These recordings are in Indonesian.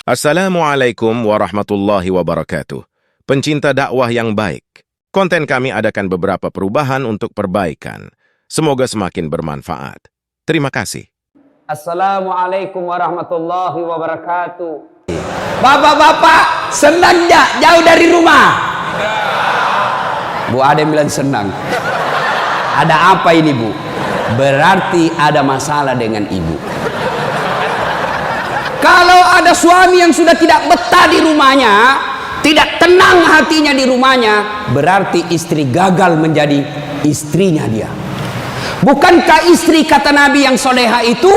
Assalamualaikum warahmatullahi wabarakatuh. Pencinta dakwah yang baik, konten kami adakan beberapa perubahan untuk perbaikan. Semoga semakin bermanfaat. Terima kasih. Assalamualaikum warahmatullahi wabarakatuh. Bapak-bapak, senang nggak jauh dari rumah? Bu, ada yang bilang senang. Ada apa ini, Bu? Berarti ada masalah dengan ibu. Kalau ada suami yang sudah tidak betah di rumahnya, tidak tenang hatinya di rumahnya, berarti istri gagal menjadi istrinya dia. Bukankah istri, kata Nabi yang soleha itu,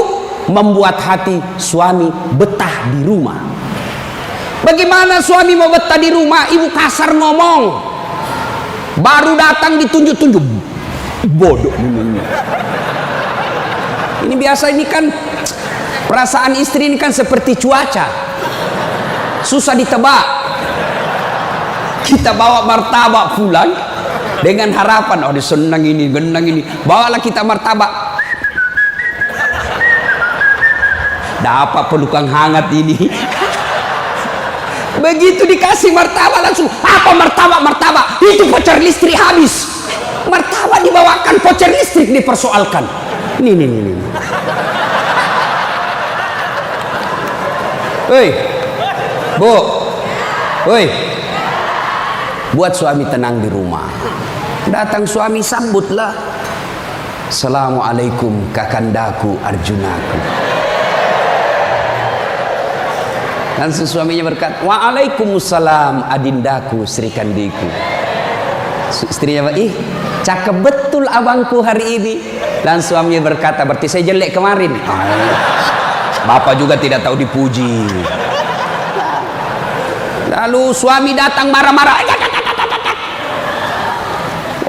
membuat hati suami betah di rumah? Bagaimana suami mau betah di rumah? Ibu kasar ngomong, baru datang ditunjuk-tunjuk, bodoh ini. Ini biasa, ini kan perasaan istri ini kan seperti cuaca, susah ditebak. Kita bawa martabak pulang dengan harapan, oh dia senang ini, genang ini. Bawalah kita martabak, dapat pelukan hangat ini. Begitu dikasih martabak langsung, apa martabak? Itu voucher listrik habis. Martabak dibawakan, voucher listrik dipersoalkan. Nih. Hei, Bu, hei, buat suami tenang di rumah. Datang suami, sambutlah. Assalamualaikum kakandaku Arjunaku. Langsung suaminya berkata, waalaikumsalam adindaku Srikandiku. Istrinya, cakep betul abangku hari ini. Langsung suaminya berkata, berarti saya jelek kemarin. Bapak juga tidak tahu dipuji. Lalu suami datang marah-marah.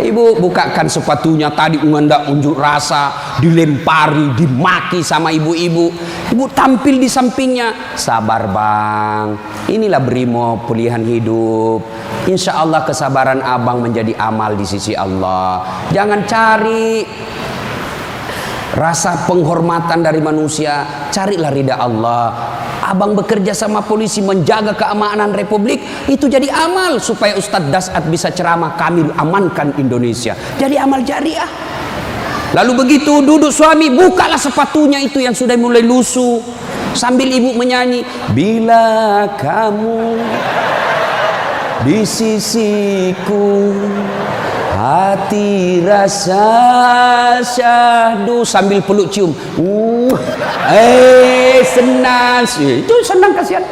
Ibu bukakan sepatunya, tadi hendak unjuk rasa, dilempari, dimaki sama ibu-ibu. Ibu tampil di sampingnya, sabar bang, inilah brimo pilihan hidup. Insya Allah kesabaran abang menjadi amal di sisi Allah. Jangan cari rasa penghormatan dari manusia, carilah ridha Allah. Abang bekerja sama polisi menjaga keamanan Republik, itu jadi amal supaya Ustadz Dasat bisa ceramah, kami amankan Indonesia. Jadi amal jariah. Lalu begitu duduk suami, bukalah sepatunya itu yang sudah mulai lusuh, sambil ibu menyanyi, bila kamu di sisiku, hati rasa syahdu, sambil peluk cium. Senang. Itu senang, kasihan.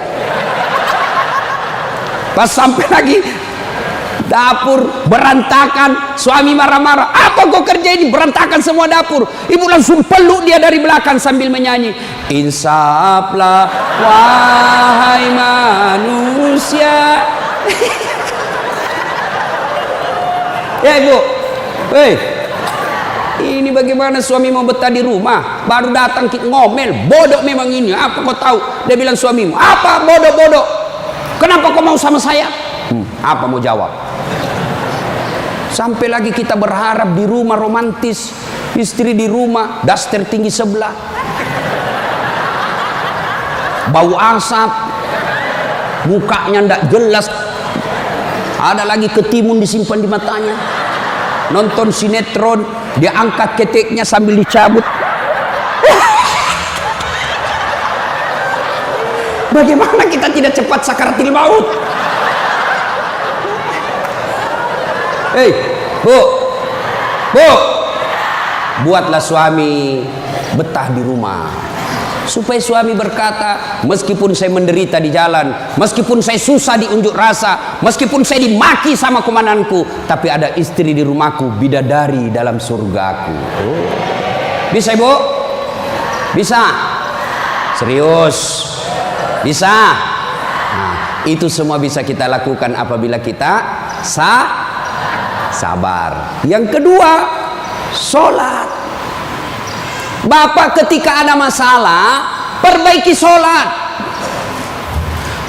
Pas sampai lagi dapur berantakan, suami marah-marah, apa kau kerja ini, berantakan semua dapur. Ibu langsung peluk dia dari belakang sambil menyanyi, insaflah wahai manusia. Ya ibu, hei, ini bagaimana suami mau betah di rumah? Baru datang ngomel, bodoh memang ini. Apa kau tahu? Dia bilang suamimu, apa bodoh? Kenapa kau mau sama saya? Apa mau jawab? Sampai lagi kita berharap di rumah romantis, istri di rumah daster tinggi sebelah, bau asap, mukanya ndak jelas. Ada lagi ketimun disimpan di matanya. Nonton sinetron, dia angkat keteknya sambil dicabut. Bagaimana kita tidak cepat sakaratil maut? Hei, Bu, buatlah suami betah di rumah. Supaya suami berkata, meskipun saya menderita di jalan, meskipun saya susah di unjuk rasa, meskipun saya dimaki sama komandanku, tapi ada istri di rumahku, bidadari dalam surgaku. Bisa ibu? Bisa? Serius? Bisa? Nah, itu semua bisa kita lakukan apabila kita sabar. Yang kedua, sholat. Bapak ketika ada masalah, perbaiki sholat.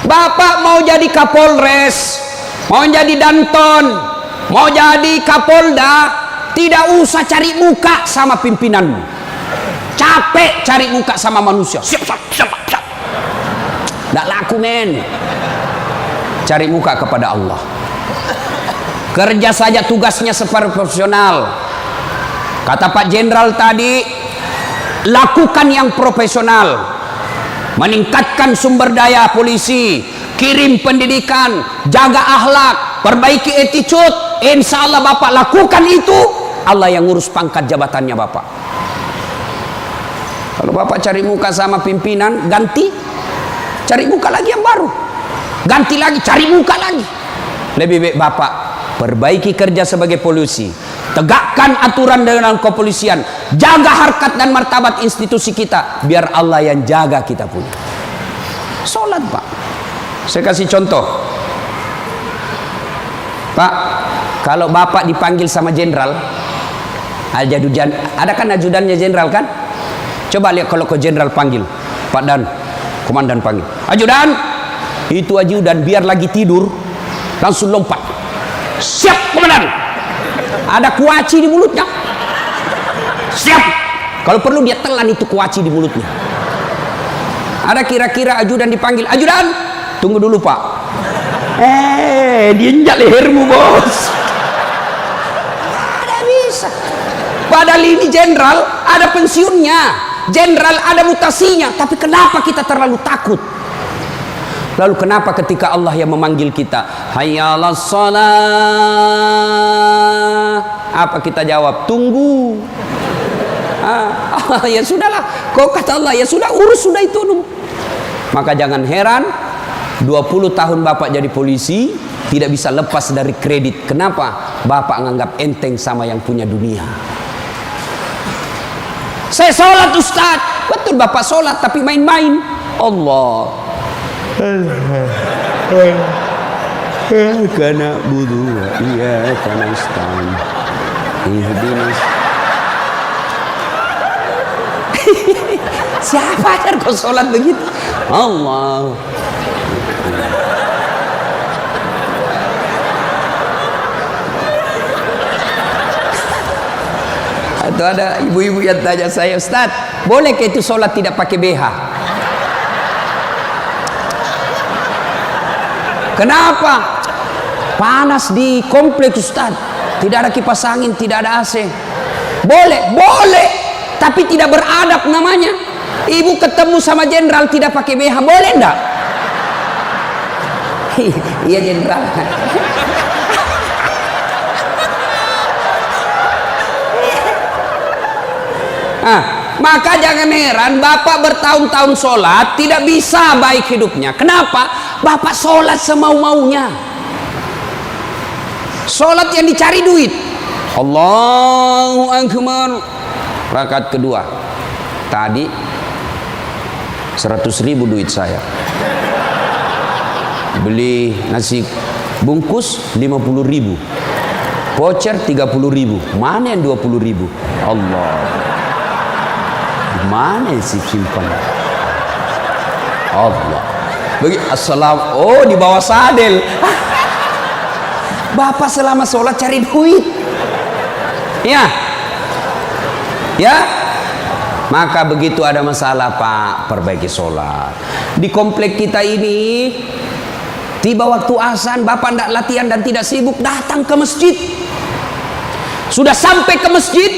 Bapak mau jadi Kapolres, mau jadi Danton, mau jadi Kapolda, tidak usah cari muka sama pimpinanmu. Capek cari muka sama manusia. Siap. Tidak laku aku men. Cari muka kepada Allah. Kerja saja tugasnya seperti profesional. Kata Pak Jenderal tadi, lakukan yang profesional. Meningkatkan sumber daya polisi, kirim pendidikan, jaga akhlak, perbaiki attitude. Insya Allah Bapak lakukan itu, Allah yang ngurus pangkat jabatannya Bapak. Kalau Bapak cari muka sama pimpinan, ganti, cari muka lagi yang baru, ganti lagi, cari muka lagi. Lebih baik Bapak perbaiki kerja sebagai polisi, tegakkan aturan dengan kepolisian, jaga harkat dan martabat institusi kita, biar Allah yang jaga kita punya. Sholat Pak. Saya kasih contoh Pak, kalau Bapak dipanggil sama jenderal, ajudan, ada kan ajudannya jenderal kan? Coba lihat kalau ke jenderal panggil, Pak Dan, komandan panggil, ajudan, itu ajudan biar lagi tidur, langsung lompat, siap komandan, ada kuaci di mulutnya, siap, kalau perlu dia telan itu kuaci di mulutnya. Ada kira-kira ajudan dipanggil, ajudan, tunggu dulu Pak, diinjak lehermu bos. Ada bisa. Padahal ini jenderal ada pensiunnya, jenderal ada mutasinya, tapi kenapa kita terlalu takut? Lalu kenapa ketika Allah yang memanggil kita, hayya 'alas shalah, apa kita jawab? Tunggu. Ya sudahlah, kau kata Allah, ya sudah, urus sudah itu. Maka jangan heran 20 tahun Bapak jadi polisi tidak bisa lepas dari kredit. Kenapa? Bapak menganggap enteng sama yang punya dunia. Saya sholat Ustaz, betul Bapak sholat tapi main-main. Allah karena budu, iya karena istan, ihdinas. Siapa yang kau sholat begitu? Allah. Atau ada ibu-ibu yang tanya saya, Ustaz, bolehkah itu sholat tidak pakai BH? Kenapa? Panas di kompleks Ustaz, tidak ada kipas angin, tidak ada AC. Boleh, boleh, tapi tidak beradab namanya. Ibu ketemu sama jenderal tidak pakai BH, boleh enggak? Iya jenderal. Maka jangan heran Bapak bertahun-tahun sholat tidak bisa baik hidupnya. Kenapa? Bapak sholat semau-maunya. Sholat yang dicari duit. Allahu Akbar. Rakaat kedua. Tadi 100.000 duit saya. Beli nasi bungkus 50.000. Voucher 30.000. Mana yang 20.000? Allah. Mana sih simpan? Allah. Bagi assalam. Oh, di bawah sadel. Bapak selama sholat cari duit. Ya. Ya. Maka begitu ada masalah Pak, perbaiki sholat. Di komplek kita ini, tiba waktu azan, Bapak tidak latihan dan tidak sibuk, datang ke masjid. Sudah sampai ke masjid,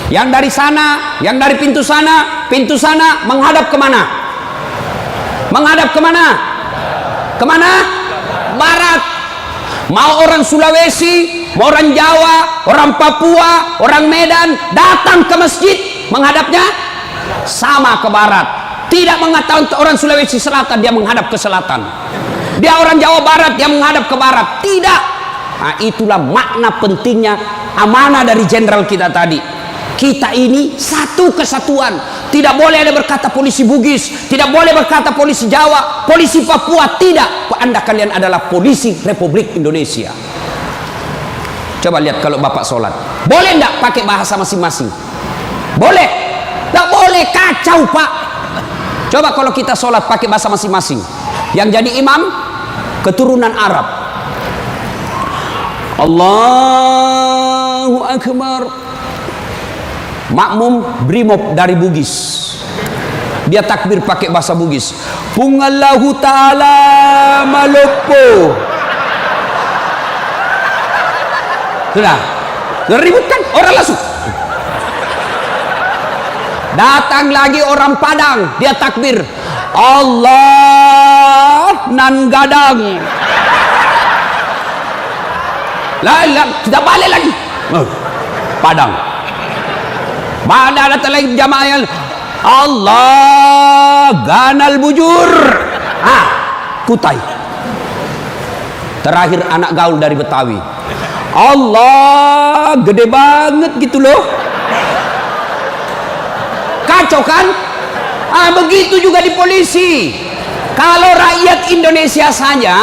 yang dari sana, yang dari pintu sana menghadap kemana? Menghadap kemana? Kemana? Barat. Mau orang Sulawesi, mau orang Jawa, orang Papua, orang Medan, datang ke masjid, menghadapnya sama ke barat. Tidak mengatakan orang Sulawesi Selatan dia menghadap ke selatan, dia orang Jawa Barat dia menghadap ke barat. Tidak. Nah, itulah makna pentingnya amanah dari jenderal kita tadi. Kita ini satu kesatuan. Tidak boleh ada berkata polisi Bugis, tidak boleh berkata polisi Jawa, polisi Papua. Tidak. Anda kalian adalah polisi Republik Indonesia. Coba lihat kalau Bapak sholat, boleh enggak pakai bahasa masing-masing? Boleh? Enggak boleh, kacau Pak. Coba kalau kita sholat pakai bahasa masing-masing. Yang jadi imam keturunan Arab. Allahu Akbar. Makmum brimob dari Bugis. Dia takbir pakai bahasa Bugis. Pungallahu ta'ala malopo. Sudah. Ributkan orang langsung. Datang lagi orang Padang, dia takbir. Allah nan gadang. Lah, kita balik lagi. Padang. Mana datang lagi jamaah yang Allah ganal bujur. Kutai. Terakhir anak gaul dari Betawi. Allah gede banget gitu loh. Kacau kan? Begitu juga di polisi. Kalau rakyat Indonesia saja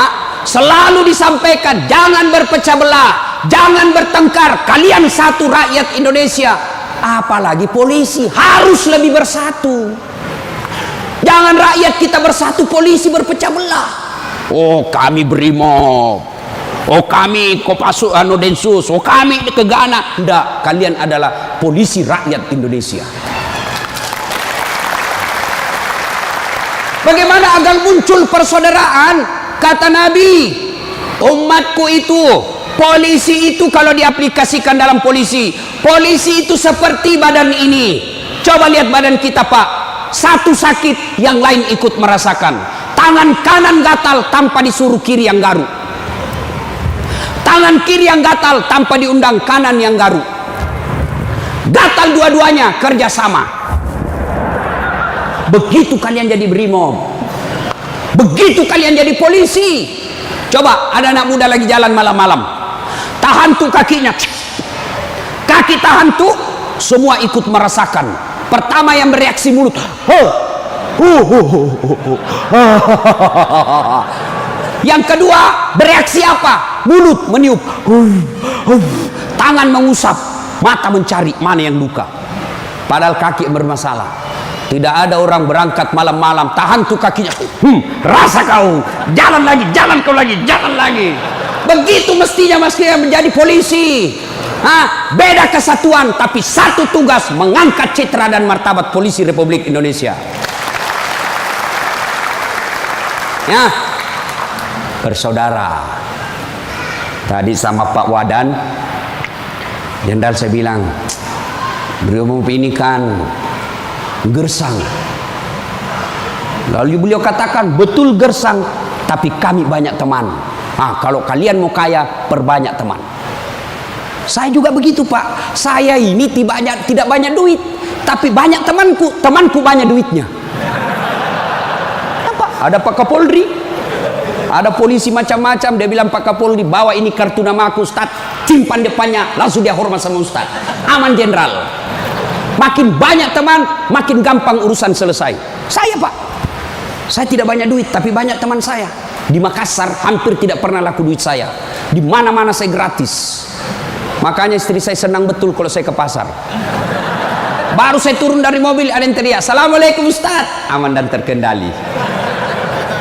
selalu disampaikan jangan berpecah belah, jangan bertengkar, kalian satu rakyat Indonesia. Apalagi polisi harus lebih bersatu. Jangan rakyat kita bersatu, polisi berpecah belah. Oh kami Brimob, oh kami Kopassus Densus, oh kami Gegana. Tidak, kalian adalah polisi rakyat Indonesia. Bagaimana agar muncul persaudaraan? Kata Nabi, umatku itu, polisi itu kalau diaplikasikan dalam polisi itu seperti badan ini. Coba lihat badan kita Pak, satu sakit yang lain ikut merasakan. Tangan kanan gatal tanpa disuruh kiri yang garuk, tangan kiri yang gatal tanpa diundang kanan yang garuk. Gatal dua-duanya kerjasama. Begitu kalian jadi Brimob, begitu kalian jadi polisi. Coba ada anak muda lagi jalan malam-malam, tahan tuh kakinya, kaki tahan tuh, semua ikut merasakan. Pertama yang bereaksi mulut, yang kedua bereaksi apa? Mulut meniup, tangan mengusap, mata mencari mana yang luka, padahal kaki yang bermasalah. Tidak ada orang berangkat malam-malam tahan tuh kakinya, rasa kau, jalan lagi, jalan kau lagi, jalan lagi. Begitu mestinya menjadi polisi. Beda kesatuan tapi satu tugas, mengangkat citra dan martabat polisi Republik Indonesia. Ya, bersaudara. Tadi sama Pak Wadan, Jenderal saya bilang, Brimob ini kan gersang. Lalu beliau katakan, betul gersang, tapi kami banyak teman. Kalau kalian mau kaya, perbanyak teman. Saya juga begitu Pak. Saya ini tidak banyak duit, tapi banyak temanku. Temanku banyak duitnya. Ada Pak Kapolri, ada polisi macam-macam. Dia bilang, Pak Kapolri bawa ini kartu nama aku Ustaz, simpan depannya, langsung dia hormat sama Ustaz. Aman Jenderal. Makin banyak teman, makin gampang urusan selesai. Saya Pak, saya tidak banyak duit, tapi banyak teman saya. Di Makassar hampir tidak pernah laku duit saya. Di mana-mana saya gratis. Makanya istri saya senang betul kalau saya ke pasar. Baru saya turun dari mobil, ada yang teriak, Assalamualaikum Ustaz. Aman dan terkendali.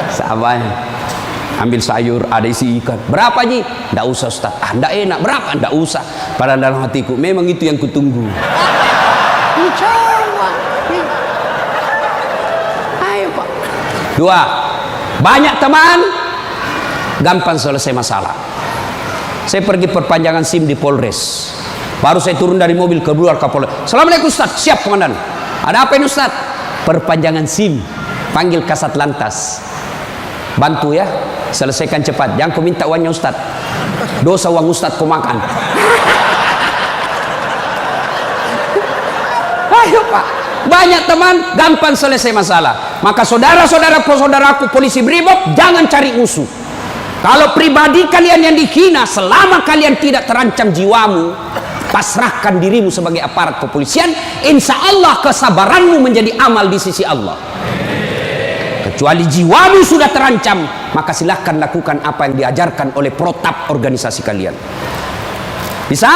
Sahabat, ambil sayur, ada isi ikan. Berapa Ji? Tidak usah Ustaz. Tidak enak. Berapa? Tidak usah. Padahal dalam hatiku, memang itu yang kutunggu. Ayo Pak. Dua, banyak teman, gampang selesai masalah. Saya pergi perpanjangan SIM di Polres. Baru saya turun dari mobil, keluar Kapolres. Assalamualaikum Ustaz. Siap Komandan. Ada apa ini Ustaz? Perpanjangan SIM. Panggil Kasat Lantas. Bantu ya, selesaikan cepat. Jangan kau minta uangnya Ustaz. Dosa uang Ustaz kau makan. Ayo Pak, banyak teman, gampang selesai masalah. Maka saudara-saudaraku polisi Brimob, jangan cari musuh. Kalau pribadi kalian yang dihina, selama kalian tidak terancam jiwamu, pasrahkan dirimu sebagai aparat kepolisian, insya Allah kesabaranmu menjadi amal di sisi Allah. Kecuali jiwamu sudah terancam, maka silahkan lakukan apa yang diajarkan oleh protap organisasi kalian. Bisa?